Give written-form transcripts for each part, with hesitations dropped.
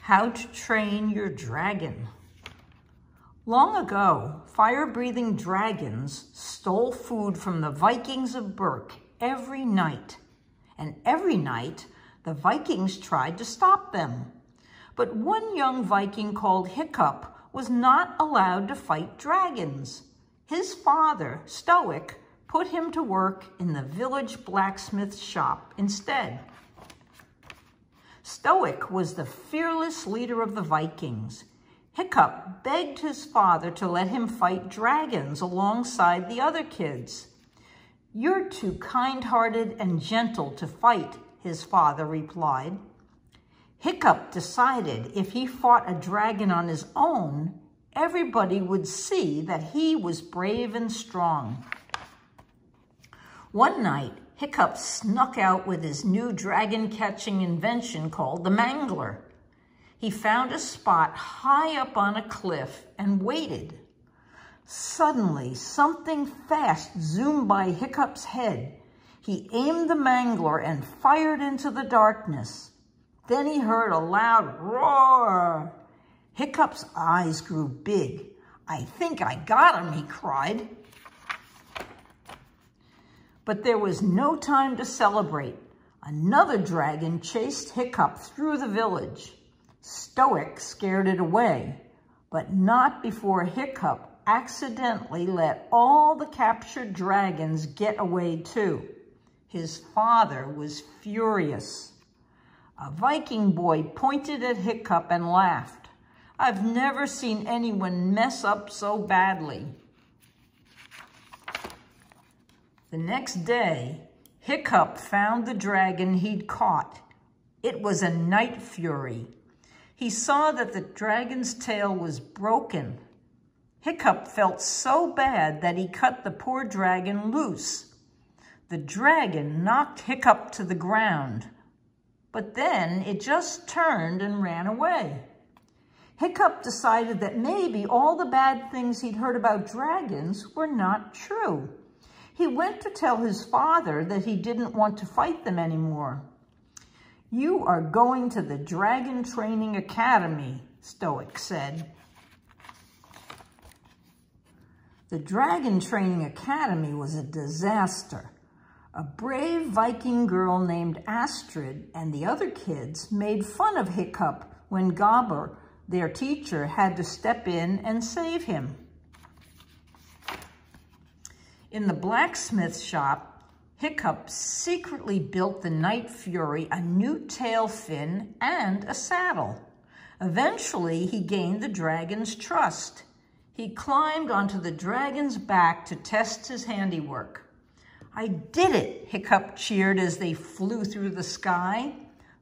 How to train your dragon. Long ago, fire-breathing dragons stole food from the Vikings of Berk every night. And every night, the Vikings tried to stop them. But one young Viking called Hiccup was not allowed to fight dragons. His father, Stoic, put him to work in the village blacksmith shop instead. Stoic was the fearless leader of the Vikings. Hiccup begged his father to let him fight dragons alongside the other kids. "You're too kind-hearted and gentle to fight," his father replied. Hiccup decided if he fought a dragon on his own, everybody would see that he was brave and strong. One night, Hiccup snuck out with his new dragon-catching invention called the Mangler. He found a spot high up on a cliff and waited. Suddenly, something fast zoomed by Hiccup's head. He aimed the Mangler and fired into the darkness. Then he heard a loud roar. Hiccup's eyes grew big. "I think I got him," he cried. But there was no time to celebrate. Another dragon chased Hiccup through the village. Stoic scared it away, but not before Hiccup accidentally let all the captured dragons get away too. His father was furious. A Viking boy pointed at Hiccup and laughed. "I've never seen anyone mess up so badly." The next day, Hiccup found the dragon he'd caught. It was a night fury. He saw that the dragon's tail was broken. Hiccup felt so bad that he cut the poor dragon loose. The dragon knocked Hiccup to the ground, but then it just turned and ran away. Hiccup decided that maybe all the bad things he'd heard about dragons were not true. He went to tell his father that he didn't want to fight them anymore. "You are going to the Dragon Training Academy," Stoic said. The Dragon Training Academy was a disaster. A brave Viking girl named Astrid and the other kids made fun of Hiccup when Gabber, their teacher, had to step in and save him. In the blacksmith shop, Hiccup secretly built the Night Fury a new tail fin and a saddle. Eventually, he gained the dragon's trust. He climbed onto the dragon's back to test his handiwork. "I did it," Hiccup cheered as they flew through the sky.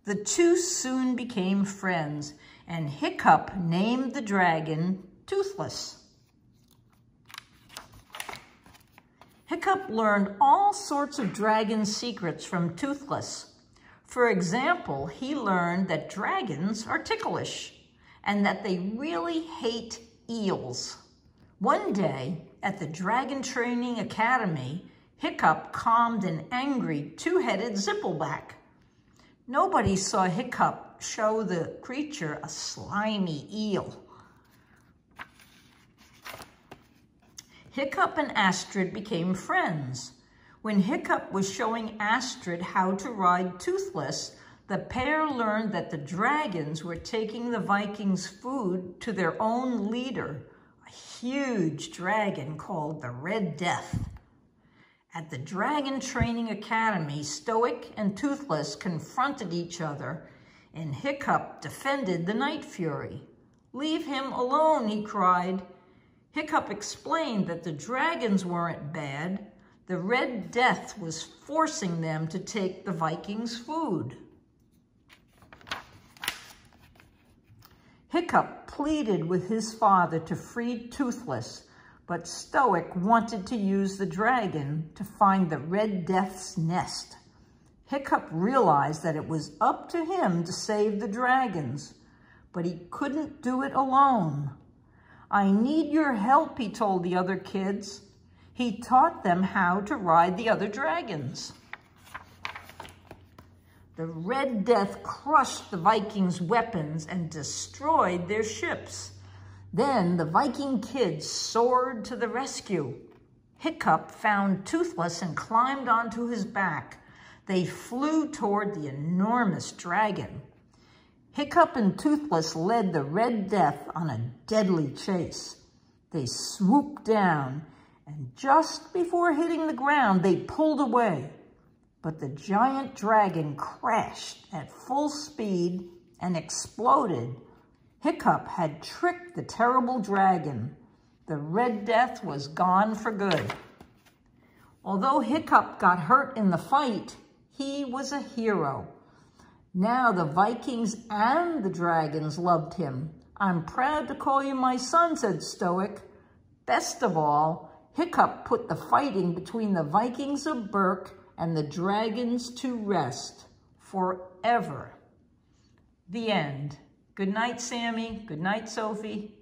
The two soon became friends, and Hiccup named the dragon Toothless. Hiccup learned all sorts of dragon secrets from Toothless. For example, he learned that dragons are ticklish and that they really hate eels. One day, at the Dragon Training Academy, Hiccup calmed an angry two-headed Zippleback. Nobody saw Hiccup show the creature a slimy eel. Hiccup and Astrid became friends. When Hiccup was showing Astrid how to ride Toothless, the pair learned that the dragons were taking the Vikings' food to their own leader, a huge dragon called the Red Death. At the Dragon Training Academy, Stoic and Toothless confronted each other, and Hiccup defended the Night Fury. "Leave him alone," he cried. Hiccup explained that the dragons weren't bad. The Red Death was forcing them to take the Vikings' food. Hiccup pleaded with his father to free Toothless, but Stoic wanted to use the dragon to find the Red Death's nest. Hiccup realized that it was up to him to save the dragons, but he couldn't do it alone. "I need your help," he told the other kids. He taught them how to ride the other dragons. The Red Death crushed the Vikings' weapons and destroyed their ships. Then the Viking kids soared to the rescue. Hiccup found Toothless and climbed onto his back. They flew toward the enormous dragon. Hiccup and Toothless led the Red Death on a deadly chase. They swooped down, and just before hitting the ground, they pulled away. But the giant dragon crashed at full speed and exploded. Hiccup had tricked the terrible dragon. The Red Death was gone for good. Although Hiccup got hurt in the fight, he was a hero. Now the Vikings and the dragons loved him. "I'm proud to call you my son," said Stoic. Best of all, Hiccup put the fighting between the Vikings of Berk and the dragons to rest forever. The end. Good night, Sammy. Good night, Sophie.